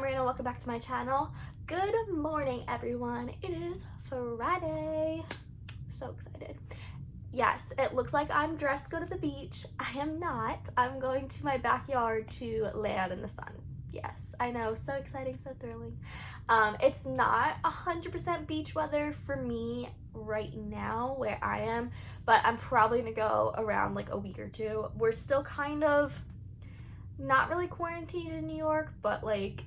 Marina, welcome back to my channel. Good morning, everyone. It is Friday. So excited. Yes, it looks like I'm dressed to go to the beach. I am not. I'm going to my backyard to lay out in the sun. Yes, I know, so exciting, so thrilling. It's not 100% beach weather for me right now where I am, but I'm probably gonna go around like a week or two. We're still kind of not really quarantined in New York, but like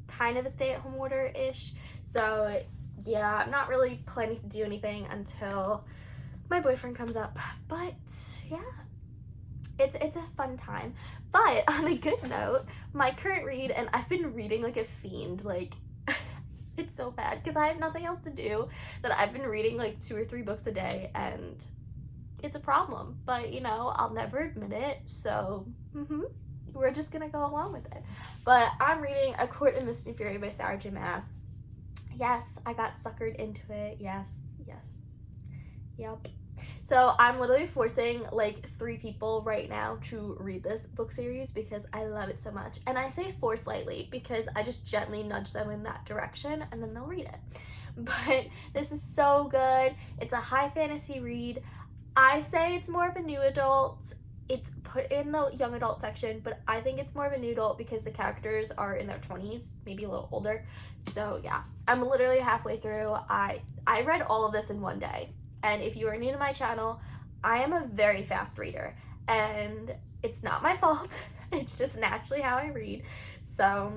kind of a stay-at-home order-ish. So yeah, I'm not really planning to do anything until my boyfriend comes up. But yeah, it's a fun time. But on a good note, my current read, and I've been reading like a fiend, like it's so bad because I have nothing else to do, that I've been reading like 2 or 3 books a day, and it's a problem, but you know, I'll never admit it, so we're just gonna go along with it. But I'm reading A Court of Mist and Fury by Sarah J. Maas. Yes, I got suckered into it. Yes. Yep. So I'm literally forcing like 3 people right now to read this book series because I love it so much. And I say force lightly because I just gently nudge them in that direction and then they'll read it. But this is so good. It's a high fantasy read. I say it's more of a new adult. It's put in the young adult section, but I think it's more of a new adult because the characters are in their 20s, maybe a little older. So yeah, I'm literally halfway through. I read all of this in one day. And if you are new to my channel, I am a very fast reader, and it's not my fault. It's just naturally how I read. So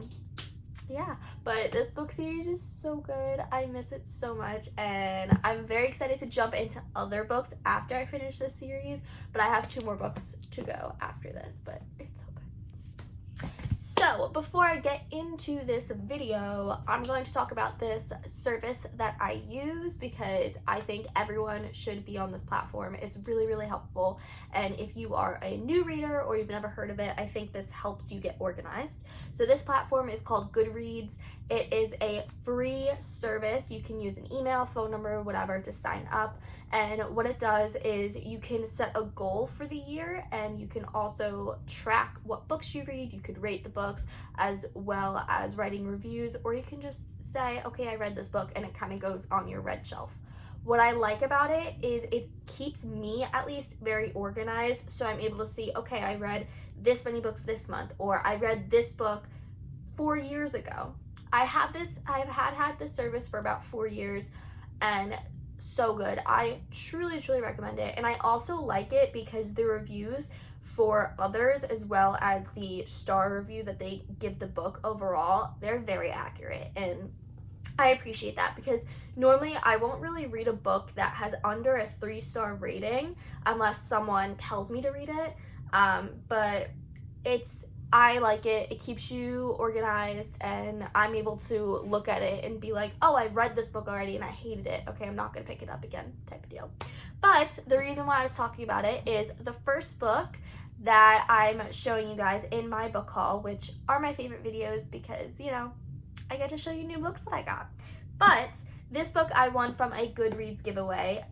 yeah, but this book series is so good. I miss it so much, and I'm very excited to jump into other books after I finish this series, but I have 2 more books to go after this, but it's so good. So before I get into this video, I'm going to talk about this service that I use because I think everyone should be on this platform. It's really, really helpful, and if you are a new reader or you've never heard of it, I think this helps you get organized. So this platform is called Goodreads. It is a free service. You can use an email, phone number, whatever to sign up, and what it does is you can set a goal for the year, and you can also track what books you read. You could rate the books as well as writing reviews, or you can just say, okay, I read this book, and it kind of goes on your read shelf. What I like about it is it keeps me at least very organized, so I'm able to see, okay, I read this many books this month, or I read this book 4 years ago. I've had this service for about 4 years, and so good. I truly recommend it. And I also like it because the reviews for others, as well as the star review that they give the book overall, they're very accurate, and I appreciate that because normally I won't really read a book that has under a 3-star rating unless someone tells me to read it. But I like it. It keeps you organized, and I'm able to look at it and be like, oh, I've read this book already and I hated it. Okay, I'm not gonna pick it up again, type of deal. But the reason why I was talking about it is the first book that I'm showing you guys in my book haul, which are my favorite videos because, you know, I get to show you new books that I got. But this book I won from a Goodreads giveaway.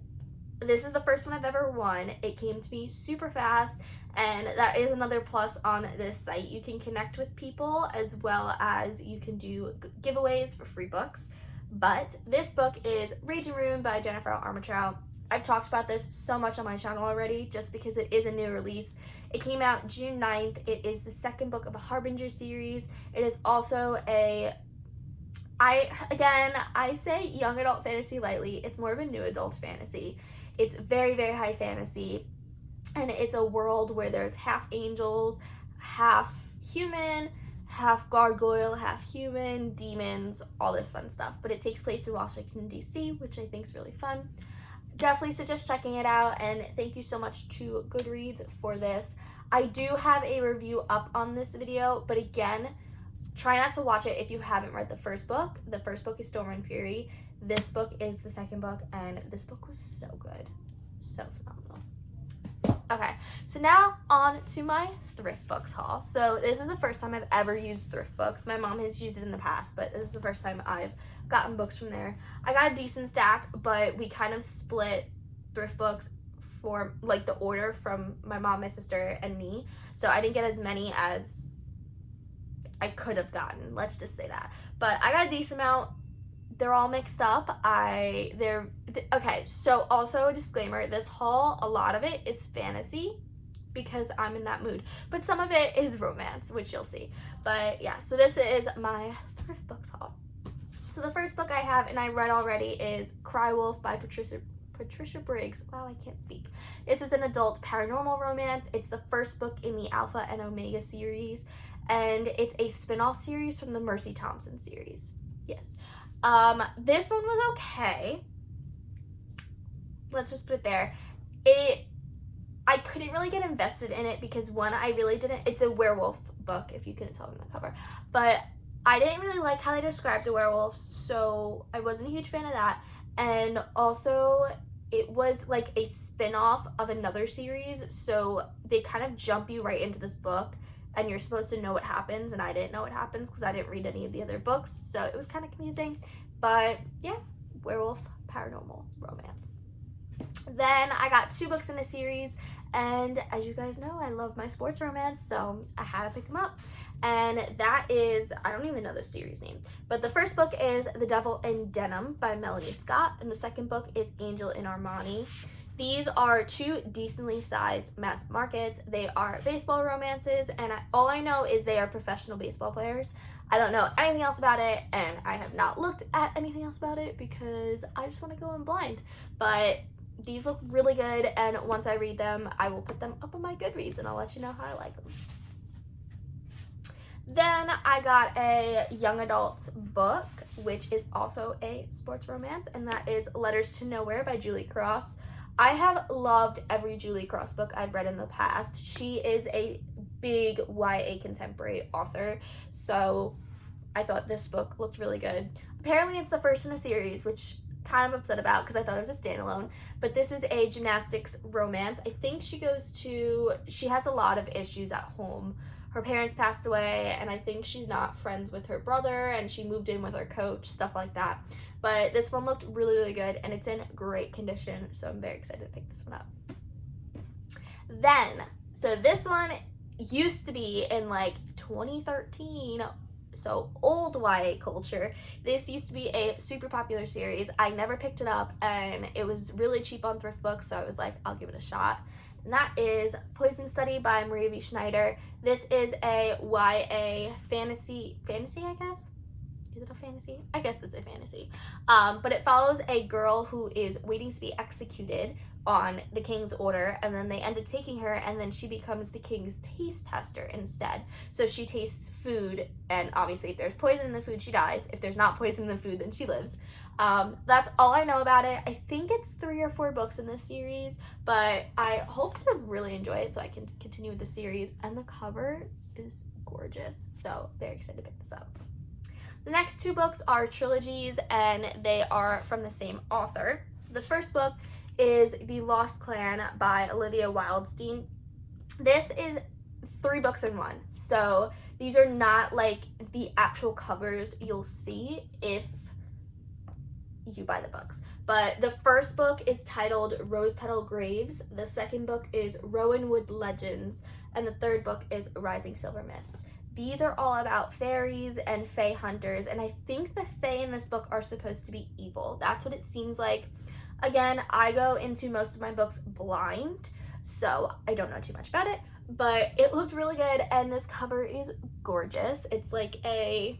This is the first one I've ever won. It came to me super fast, and that is another plus on this site. You can connect with people as well as you can do giveaways for free books. But this book is Raging Room by Jennifer Armentrout. I've talked about this so much on my channel already just because it is a new release. It came out June 9th. It is the 2nd book of a Harbinger series. It is also I say young adult fantasy lightly. It's more of a new adult fantasy. It's very, very high fantasy, and it's a world where there's half angels, half human, half gargoyle, half human, demons, all this fun stuff. But it takes place in Washington, D.C., which I think is really fun. Definitely suggest checking it out, and thank you so much to Goodreads for this. I do have a review up on this video, but again, try not to watch it if you haven't read the first book. The first book is Storm and Fury. This book is the 2nd book, and this book was so good. So phenomenal. Okay, so now on to my Thriftbooks haul. So this is the first time I've ever used Thriftbooks. My mom has used it in the past, but this is the first time I've gotten books from there. I got a decent stack, but we kind of split Thriftbooks for like the order from my mom, my sister, and me. So I didn't get as many as I could have gotten. Let's just say that. But I got a decent amount. They're all mixed up. Okay, so also a disclaimer, this haul, a lot of it is fantasy because I'm in that mood. But some of it is romance, which you'll see. But yeah, so this is my Thriftbooks haul. So the first book I have, and I read already, is Cry Wolf by Patricia Briggs. Wow, I can't speak. This is an adult paranormal romance. It's the first book in the Alpha and Omega series, and it's a spin-off series from the Mercy Thompson series. Yes. This one was okay. Let's just put it there. I couldn't really get invested in it because one, I really didn't, it's a werewolf book, if you couldn't tell from the cover, but I didn't really like how they described the werewolves, so I wasn't a huge fan of that. And also, it was like a spin-off of another series, so they kind of jump you right into this book, and you're supposed to know what happens, and I didn't know what happens because I didn't read any of the other books, so it was kind of confusing. But yeah, werewolf paranormal romance. Then I got 2 books in a series, and as you guys know, I love my sports romance, so I had to pick them up. And that is, I don't even know the series name, but the first book is The Devil in Denim by Melanie Scott, and the second book is Angel in Armani. These are 2 decently sized mass markets. They are baseball romances, and all I know is they are professional baseball players. I don't know anything else about it, and I have not looked at anything else about it because I just want to go in blind. But these look really good, and once I read them, I will put them up on my Goodreads, and I'll let you know how I like them. Then I got a young adult book, which is also a sports romance, and that is Letters to Nowhere by Julie Cross. I have loved every Julie Cross book I've read in the past. She is a big YA contemporary author, so I thought this book looked really good. Apparently it's the first in a series, which kind of upset about because I thought it was a standalone, but this is a gymnastics romance. I think she has a lot of issues at home. Her parents passed away, and I think she's not friends with her brother, and she moved in with her coach, stuff like that. But this one looked really, really good, and it's in great condition, so I'm very excited to pick this one up. Then, so this one used to be in like 2013, so old YA culture. This used to be a super popular series. I never picked it up, and it was really cheap on Thriftbooks, so I was like, I'll give it a shot. And that is Poison Study by Maria V. Schneider. This is a YA fantasy, I guess? Is it a fantasy? I guess it's a fantasy. But it follows a girl who is waiting to be executed on the king's order, and then they end up taking her, and then she becomes the king's taste tester instead. So she tastes food, and obviously if there's poison in the food, she dies. If there's not poison in the food, then she lives. That's all I know about it. I think it's 3 or 4 books in this series, but I hope to really enjoy it so I can continue with the series, and the cover is gorgeous, so very excited to pick this up. The next 2 books are trilogies, and they are from the same author. So the first book is The Lost Clan by Olivia Wildstein. This is 3 books in one, so these are not like the actual covers you'll see if you buy the books. But the first book is titled Rose Petal Graves, the second book is Rowanwood Legends, and the third book is Rising Silver Mist. These are all about fairies and fae hunters, and I think the fae in this book are supposed to be evil. That's what it seems like. Again, I go into most of my books blind, so I don't know too much about it, but it looked really good, and this cover is gorgeous. It's like a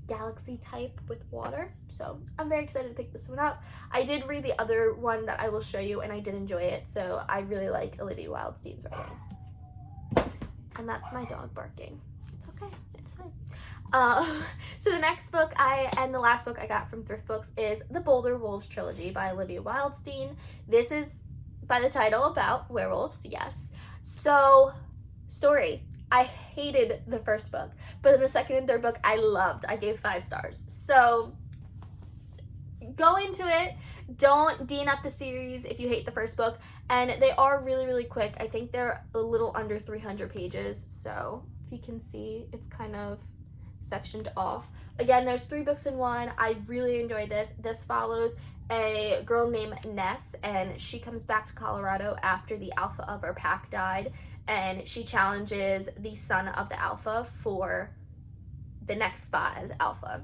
galaxy type with water, so I'm very excited to pick this one up. I did read the other one that I will show you, and I did enjoy it, so I really like Olivia Wildstein's writing. And that's my dog barking. It's okay, it's fine. So the next book and the last book I got from Thriftbooks is The Boulder Wolves Trilogy by Olivia Wildstein. This is, by the title, about werewolves, yes. So, story. I hated the first book, but then the second and third book I loved. I gave 5 stars. So, go into it. Don't DN up the series if you hate the first book. And they are really, really quick. I think they're a little under 300 pages. So, if you can see, it's kind of sectioned off. Again, there's 3 books in one. I really enjoyed this. This follows a girl named Ness, and she comes back to Colorado after the alpha of her pack died, and she challenges the son of the alpha for the next spot as alpha.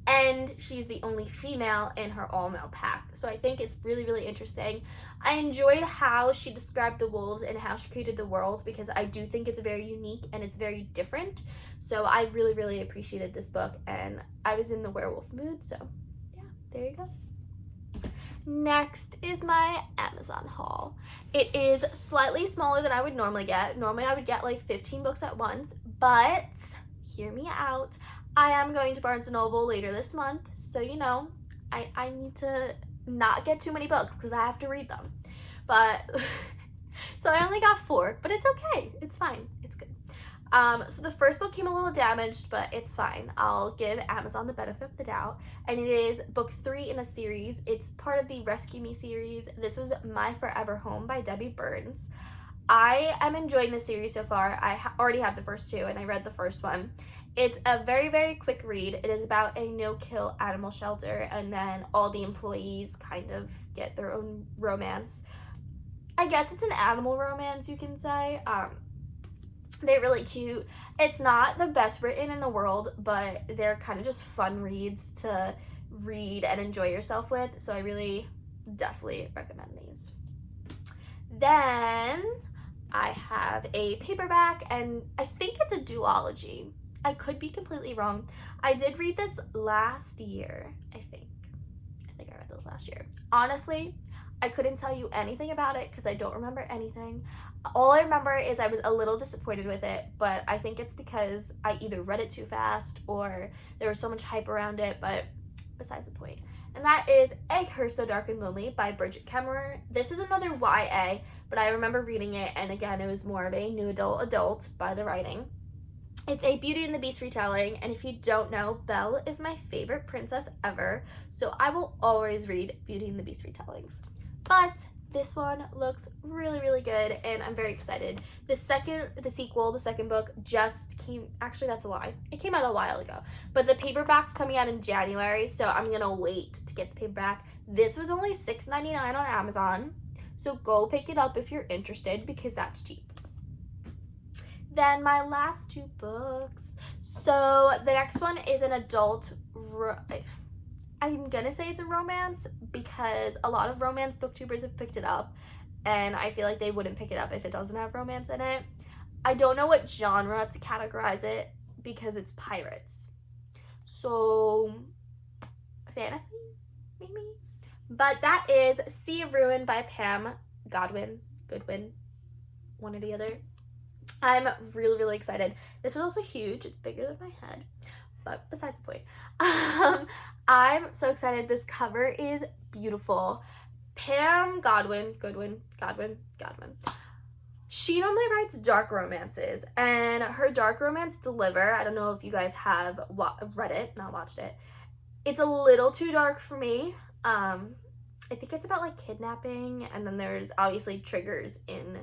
And she's the only female in her all-male pack. So I think it's really, really interesting. I enjoyed how she described the wolves and how she created the world, because I do think it's very unique and it's very different. So I really, really appreciated this book, and I was in the werewolf mood. So yeah, there you go. Next is my Amazon haul. It is slightly smaller than I would normally get. Normally I would get like 15 books at once, but hear me out. I am going to Barnes & Noble later this month, so you know, I need to not get too many books because I have to read them. But, so I only got 4, but it's okay. It's fine. It's good. So the first book came a little damaged, but it's fine. I'll give Amazon the benefit of the doubt. And it is book 3 in a series. It's part of the Rescue Me series. This is My Forever Home by Debbie Burns. I am enjoying the series so far. I already have the first 2, and I read the first one. It's a very, very quick read. It is about a no-kill animal shelter, and then all the employees kind of get their own romance. I guess it's an animal romance, you can say. They're really cute. It's not the best written in the world, but they're kind of just fun reads to read and enjoy yourself with, so I really definitely recommend these. Then I have a paperback, and I think it's a duology. I could be completely wrong. I did read this last year, I think I read this last year. Honestly, I couldn't tell you anything about it because I don't remember anything. All I remember is I was a little disappointed with it, but I think it's because I either read it too fast or there was so much hype around it, but besides the point. And that is A Curse So Dark and Lonely by Bridget Kemmerer. This is another YA, but I remember reading it, and again, it was more of a new adult by the writing. It's a Beauty and the Beast retelling, and if you don't know, Belle is my favorite princess ever, so I will always read Beauty and the Beast retellings. But this one looks really, really good, and I'm very excited. The second book just came, actually that's a lie. It came out a while ago, but the paperback's coming out in January, so I'm gonna wait to get the paperback. This was only $6.99 on Amazon, so go pick it up if you're interested because that's cheap. Then my last 2 books. So the next one is an adult, I'm gonna say it's a romance because a lot of romance booktubers have picked it up, and I feel like they wouldn't pick it up if it doesn't have romance in it. I don't know what genre to categorize it because it's pirates. So fantasy, maybe? But that is Sea of Ruin by Pam Goodwin, one or the other. I'm really, really excited. This was also huge. It's bigger than my head, but besides the point. I'm so excited. This cover is beautiful. Pam Goodwin. She normally writes dark romances, and her dark romance Deliver, I don't know if you guys have read it, not watched it. It's a little too dark for me. I think it's about like kidnapping, and then there's obviously triggers in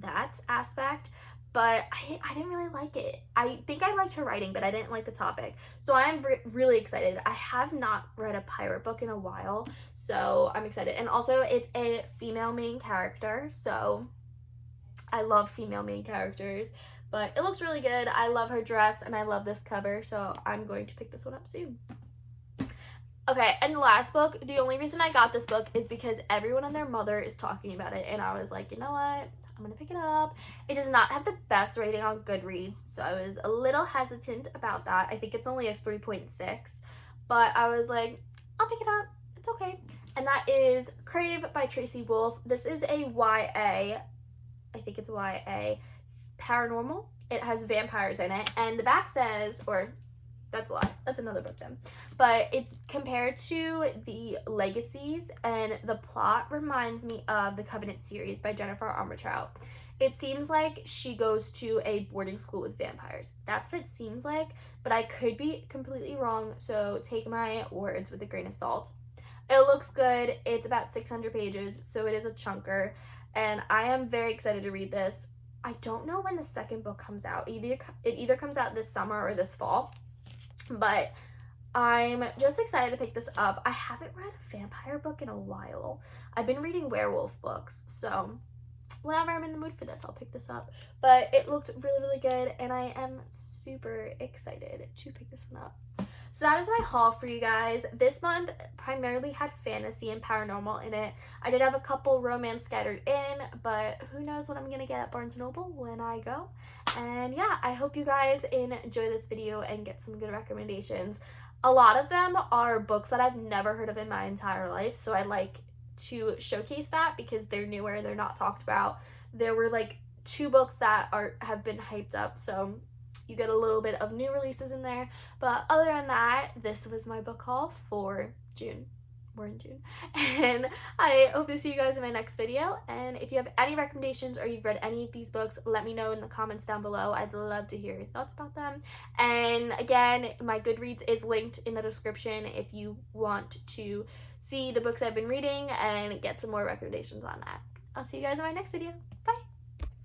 that aspect. But I didn't really like it. I think I liked her writing, but I didn't like the topic. So I'm really excited. I have not read a pirate book in a while, so I'm excited. And also, it's a female main character, so I love female main characters. But it looks really good. I love her dress, and I love this cover, so I'm going to pick this one up soon. Okay, and the last book, the only reason I got this book is because everyone and their mother is talking about it, and I was like, you know what? I'm gonna pick it up. It does not have the best rating on Goodreads, so I was a little hesitant about that. I think it's only a 3.6, but I was like, I'll pick it up. It's okay. And that is Krave by Tracy Wolff. This is a YA. I think it's YA paranormal. It has vampires in it, and the back says, or that's a lie. That's another book then. But it's compared to the Legacies, and the plot reminds me of the Covenant series by Jennifer Armentrout. It seems like she goes to a boarding school with vampires. That's what it seems like, but I could be completely wrong, so take my words with a grain of salt. It looks good. It's about 600 pages, so it is a chunker, and I am very excited to read this. I don't know when the second book comes out. It either comes out this summer or this fall. But I'm just excited to pick this up. I haven't read a vampire book in a while. I've been reading werewolf books, so whenever I'm in the mood for this, I'll pick this up. But it looked really, really good, and I am super excited to pick this one up. So that is my haul for you guys. This month primarily had fantasy and paranormal in it. I did have a couple romance scattered in, but who knows what I'm gonna get at Barnes & Noble when I go. And yeah, I hope you guys enjoy this video and get some good recommendations. A lot of them are books that I've never heard of in my entire life, so I like to showcase that because they're newer, they're not talked about. There were like 2 books that have been hyped up, so you get a little bit of new releases in there. But other than that, this was my book haul for June. We're in June. And I hope to see you guys in my next video. And if you have any recommendations or you've read any of these books, let me know in the comments down below. I'd love to hear your thoughts about them. And again, my Goodreads is linked in the description if you want to see the books I've been reading and get some more recommendations on that. I'll see you guys in my next video. Bye!